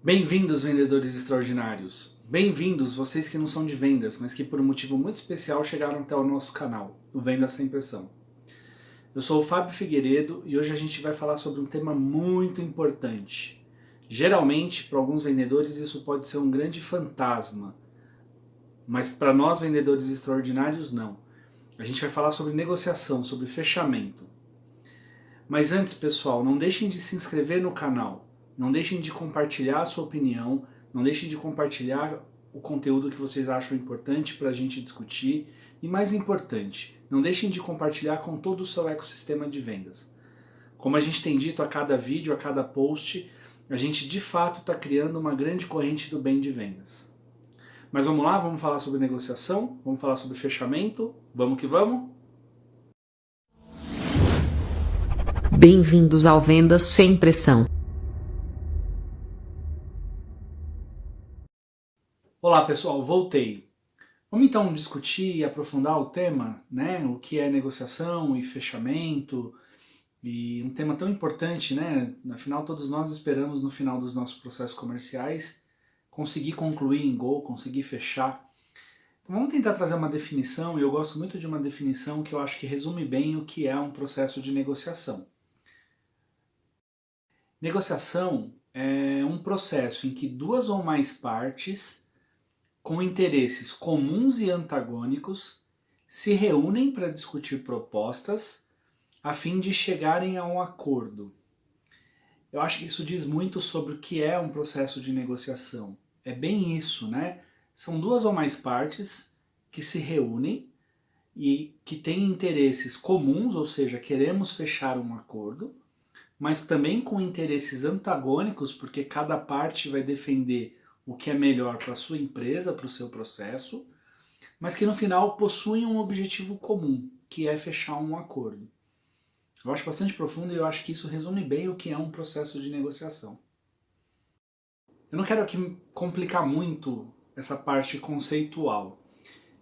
Bem-vindos, vendedores extraordinários! Bem-vindos, vocês que não são de vendas, mas que por um motivo muito especial chegaram até o nosso canal, o Vendas Sem Pressão. Eu sou o Fábio Figueiredo e hoje a gente vai falar sobre um tema muito importante. Geralmente, para alguns vendedores, isso pode ser um grande fantasma, mas para nós vendedores extraordinários, não. A gente vai falar sobre negociação, sobre fechamento. Mas antes, pessoal, não deixem de se inscrever no canal, não deixem de compartilhar a sua opinião, não deixem de compartilhar o conteúdo que vocês acham importante para a gente discutir e, mais importante, não deixem de compartilhar com todo o seu ecossistema de vendas. Como a gente tem dito a cada vídeo, a cada post, a gente de fato está criando uma grande corrente do bem de vendas. Mas vamos lá, vamos falar sobre negociação, vamos falar sobre fechamento, vamos que vamos? Bem-vindos ao Vendas Sem Pressão. Olá pessoal, voltei. Vamos então discutir e aprofundar o tema, né? O que é negociação e fechamento, e um tema tão importante, né? Afinal, todos nós esperamos no final dos nossos processos comerciais conseguir concluir em gol, conseguir fechar. Então vamos tentar trazer uma definição, e eu gosto muito de uma definição que eu acho que resume bem o que é um processo de negociação. Negociação é um processo em que duas ou mais partes com interesses comuns e antagônicos se reúnem para discutir propostas a fim de chegarem a um acordo. Eu acho que isso diz muito sobre o que é um processo de negociação. É bem isso, né? São duas ou mais partes que se reúnem e que têm interesses comuns, ou seja, queremos fechar um acordo, mas também com interesses antagônicos, porque cada parte vai defender o que é melhor para a sua empresa, para o seu processo, mas que no final possuem um objetivo comum, que é fechar um acordo. Eu acho bastante profundo e eu acho que isso resume bem o que é um processo de negociação. Eu não quero aqui complicar muito essa parte conceitual.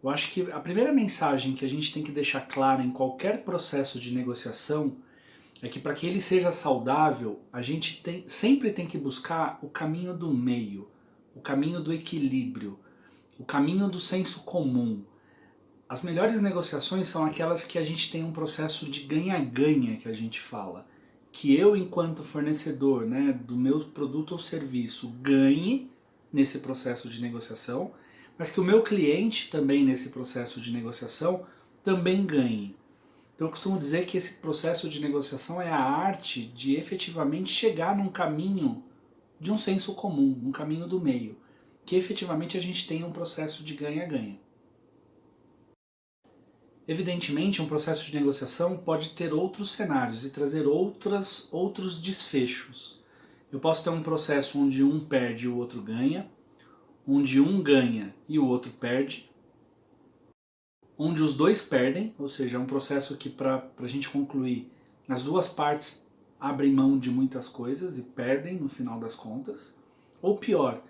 Eu acho que a primeira mensagem que a gente tem que deixar clara em qualquer processo de negociação é que para que ele seja saudável, a gente sempre tem que buscar o caminho do meio, o caminho do equilíbrio, o caminho do senso comum. As melhores negociações são aquelas que a gente tem um processo de ganha-ganha, que a gente fala. Que eu, enquanto fornecedor, né, do meu produto ou serviço, ganhe nesse processo de negociação, mas que o meu cliente também nesse processo de negociação também ganhe. Então eu costumo dizer que esse processo de negociação é a arte de efetivamente chegar num caminho de um senso comum, um caminho do meio, que efetivamente a gente tenha um processo de ganha-ganha. Evidentemente, um processo de negociação pode ter outros cenários e trazer outros desfechos. Eu posso ter um processo onde um perde e o outro ganha, onde um ganha e o outro perde, onde os dois perdem, ou seja, é um processo que para a gente concluir, as duas partes abrem mão de muitas coisas e perdem no final das contas, ou pior,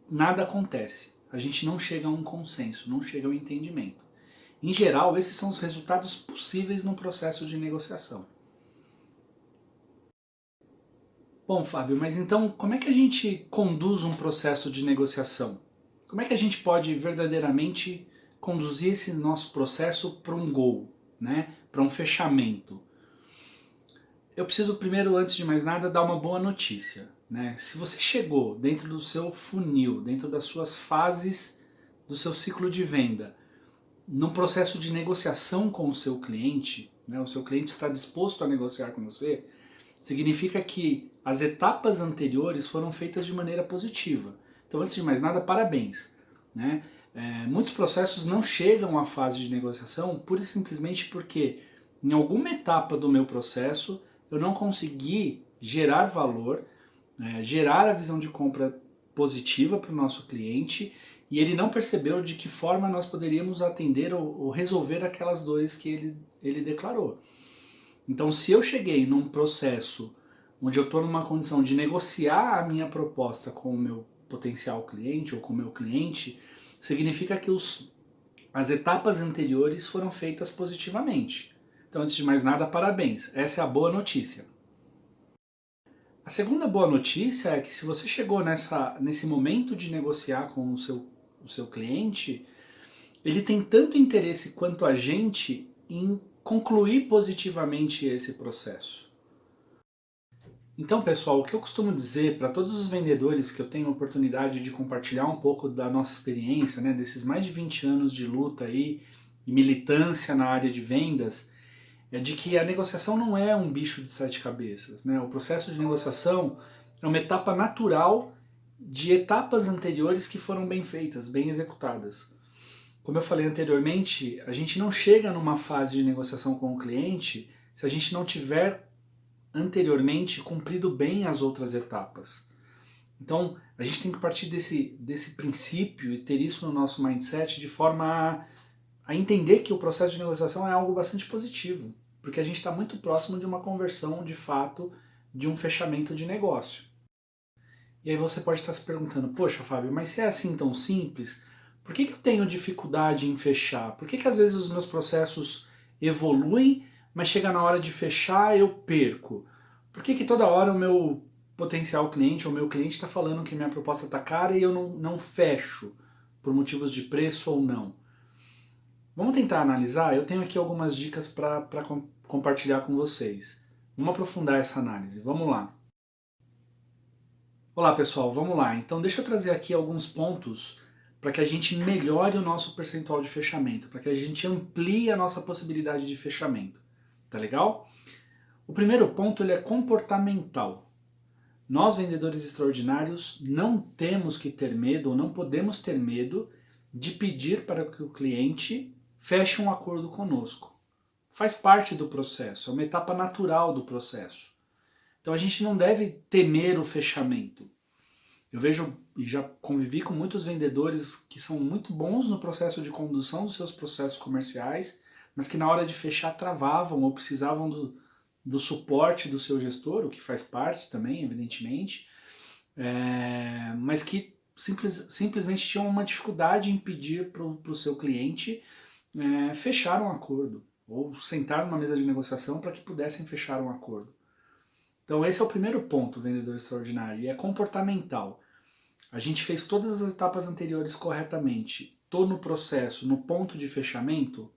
nada acontece, a gente não chega a um consenso, não chega ao entendimento. Em geral, esses são os resultados possíveis num processo de negociação. Bom, Fábio, mas então como é que a gente conduz um processo de negociação? Como é que a gente pode verdadeiramente conduzir esse nosso processo para um goal, né? Para um fechamento? Eu preciso primeiro, antes de mais nada, dar uma boa notícia, né? Se você chegou dentro do seu funil, dentro das suas fases do seu ciclo de venda, num processo de negociação com o seu cliente, né, o seu cliente está disposto a negociar com você, significa que as etapas anteriores foram feitas de maneira positiva. Então, antes de mais nada, parabéns. Né? Muitos processos não chegam à fase de negociação pura e simplesmente porque em alguma etapa do meu processo eu não consegui gerar valor, gerar a visão de compra positiva para o nosso cliente e ele não percebeu de que forma nós poderíamos atender ou resolver aquelas dores que ele declarou. Então, se eu cheguei num processo onde eu estou numa condição de negociar a minha proposta com o meu potencial cliente ou com o meu cliente, significa que as etapas anteriores foram feitas positivamente. Então, antes de mais nada, parabéns. Essa é a boa notícia. A segunda boa notícia é que se você chegou nesse momento de negociar com o seu cliente, ele tem tanto interesse quanto a gente em concluir positivamente esse processo. Então, pessoal, o que eu costumo dizer para todos os vendedores que eu tenho a oportunidade de compartilhar um pouco da nossa experiência, né, desses mais de 20 anos de luta aí e militância na área de vendas, é de que a negociação não é um bicho de sete cabeças, né? O processo de negociação é uma etapa natural de etapas anteriores que foram bem feitas, bem executadas. Como eu falei anteriormente, a gente não chega numa fase de negociação com o cliente se a gente não tiver anteriormente cumprido bem as outras etapas. Então, a gente tem que partir desse princípio e ter isso no nosso mindset de forma a entender que o processo de negociação é algo bastante positivo, porque a gente está muito próximo de uma conversão de fato, de um fechamento de negócio. E aí você pode estar se perguntando, poxa Fábio, mas se é assim tão simples, por que eu tenho dificuldade em fechar? Por que às vezes os meus processos evoluem, mas chega na hora de fechar eu perco? Por que toda hora o meu potencial cliente ou meu cliente está falando que minha proposta está cara e eu não fecho, por motivos de preço ou não? Vamos tentar analisar? Eu tenho aqui algumas dicas para compartilhar com vocês. Vamos aprofundar essa análise. Vamos lá. Olá pessoal, vamos lá. Então deixa eu trazer aqui alguns pontos para que a gente melhore o nosso percentual de fechamento, para que a gente amplie a nossa possibilidade de fechamento. Tá legal? O primeiro ponto ele é comportamental. Nós, vendedores extraordinários, não temos que ter medo ou não podemos ter medo de pedir para que o cliente feche um acordo conosco. Faz parte do processo, é uma etapa natural do processo. Então a gente não deve temer o fechamento. Eu vejo e já convivi com muitos vendedores que são muito bons no processo de condução dos seus processos comerciais, mas que na hora de fechar travavam ou precisavam do suporte do seu gestor, o que faz parte também, evidentemente, mas que simplesmente tinham uma dificuldade em pedir para o seu cliente fechar um acordo ou sentar numa mesa de negociação para que pudessem fechar um acordo. Então esse é o primeiro ponto, vendedor extraordinário, e é comportamental. A gente fez todas as etapas anteriores corretamente, estou no processo, no ponto de fechamento,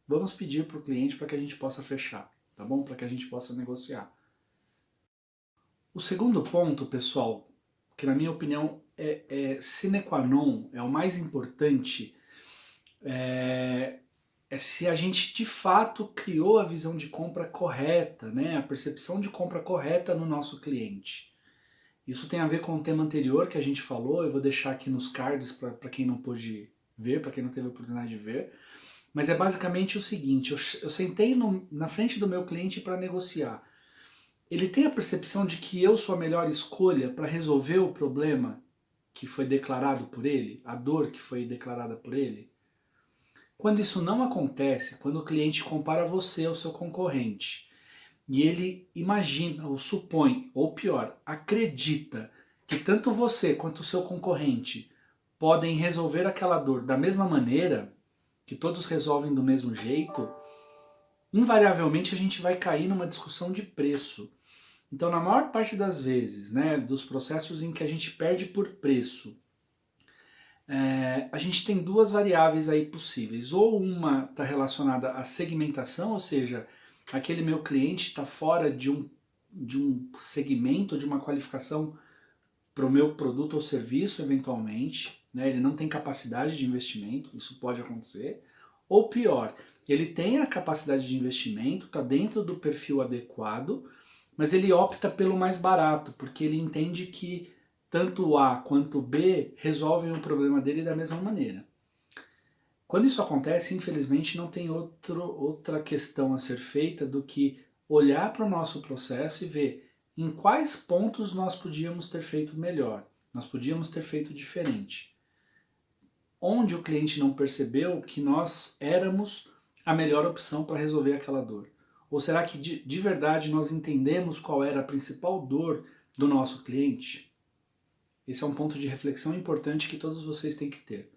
vamos pedir para o cliente para que a gente possa fechar, tá bom? Para que a gente possa negociar. O segundo ponto, pessoal, que na minha opinião é sine qua non, é o mais importante, é se a gente de fato criou a visão de compra correta, né? A percepção de compra correta no nosso cliente. Isso tem a ver com o tema anterior que a gente falou, eu vou deixar aqui nos cards para quem não pôde ver, para quem não teve a oportunidade de ver. Mas é basicamente o seguinte, eu sentei na frente do meu cliente para negociar. Ele tem a percepção de que eu sou a melhor escolha para resolver o problema que foi declarado por ele, a dor que foi declarada por ele? Quando isso não acontece, quando o cliente compara você ao seu concorrente, e ele imagina, ou supõe, ou pior, acredita que tanto você quanto o seu concorrente podem resolver aquela dor da mesma maneira, que todos resolvem do mesmo jeito, invariavelmente a gente vai cair numa discussão de preço. Então, na maior parte das vezes, né, dos processos em que a gente perde por preço, a gente tem duas variáveis aí possíveis. Ou uma está relacionada à segmentação, ou seja, aquele meu cliente está fora de um segmento, de uma qualificação para o meu produto ou serviço, eventualmente, né? Ele não tem capacidade de investimento, isso pode acontecer. Ou pior, ele tem a capacidade de investimento, está dentro do perfil adequado, mas ele opta pelo mais barato, porque ele entende que tanto o A quanto o B resolvem o problema dele da mesma maneira. Quando isso acontece, infelizmente, não tem outra questão a ser feita do que olhar para o nosso processo e ver em quais pontos nós podíamos ter feito melhor, nós podíamos ter feito diferente. Onde o cliente não percebeu que nós éramos a melhor opção para resolver aquela dor? Ou será que de verdade nós entendemos qual era a principal dor do nosso cliente? Esse é um ponto de reflexão importante que todos vocês têm que ter.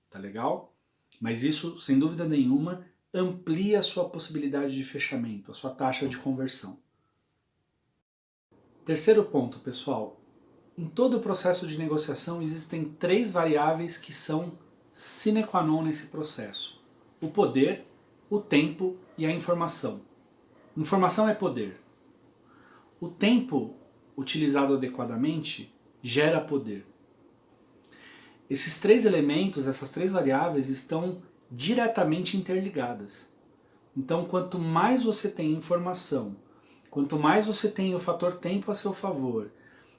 Tá legal? Mas isso, sem dúvida nenhuma, amplia a sua possibilidade de fechamento, a sua taxa de conversão. Terceiro ponto, pessoal. Em todo o processo de negociação existem 3 variáveis que são sine qua non nesse processo: o poder, o tempo e a informação. Informação é poder. O tempo utilizado adequadamente gera poder. Esses 3 elementos, essas 3 variáveis estão diretamente interligadas. Então, quanto mais você tem informação, quanto mais você tem o fator tempo a seu favor,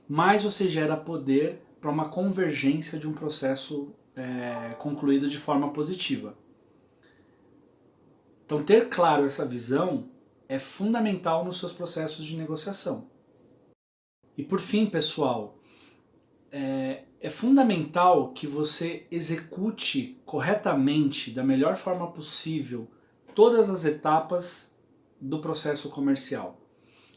mais você gera poder para uma convergência de um processo concluído de forma positiva. Então, ter claro essa visão é fundamental nos seus processos de negociação. E por fim, pessoal, é fundamental que você execute corretamente, da melhor forma possível, todas as etapas do processo comercial.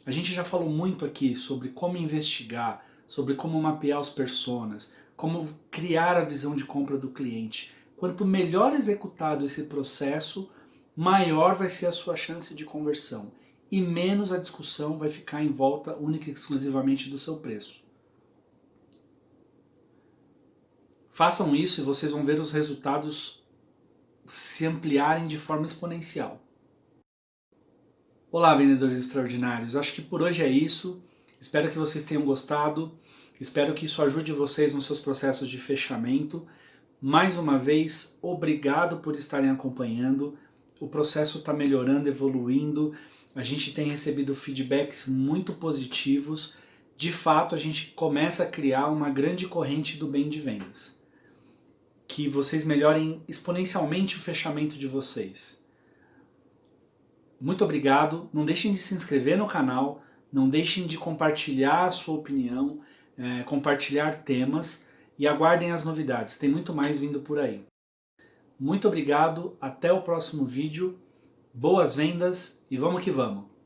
A gente já falou muito aqui sobre como investigar, sobre como mapear os personas, como criar a visão de compra do cliente. Quanto melhor executado esse processo, maior vai ser a sua chance de conversão e menos a discussão vai ficar em volta única e exclusivamente do seu preço. Façam isso e vocês vão ver os resultados se ampliarem de forma exponencial. Olá, vendedores extraordinários. Acho que por hoje é isso. Espero que vocês tenham gostado. Espero que isso ajude vocês nos seus processos de fechamento. Mais uma vez, obrigado por estarem acompanhando. O processo está melhorando, evoluindo. A gente tem recebido feedbacks muito positivos. De fato, a gente começa a criar uma grande corrente do bem de vendas. Que vocês melhorem exponencialmente o fechamento de vocês. Muito obrigado. Não deixem de se inscrever no canal. Não deixem de compartilhar a sua opinião, compartilhar temas e aguardem as novidades. Tem muito mais vindo por aí. Muito obrigado. Até o próximo vídeo. Boas vendas e vamos que vamos!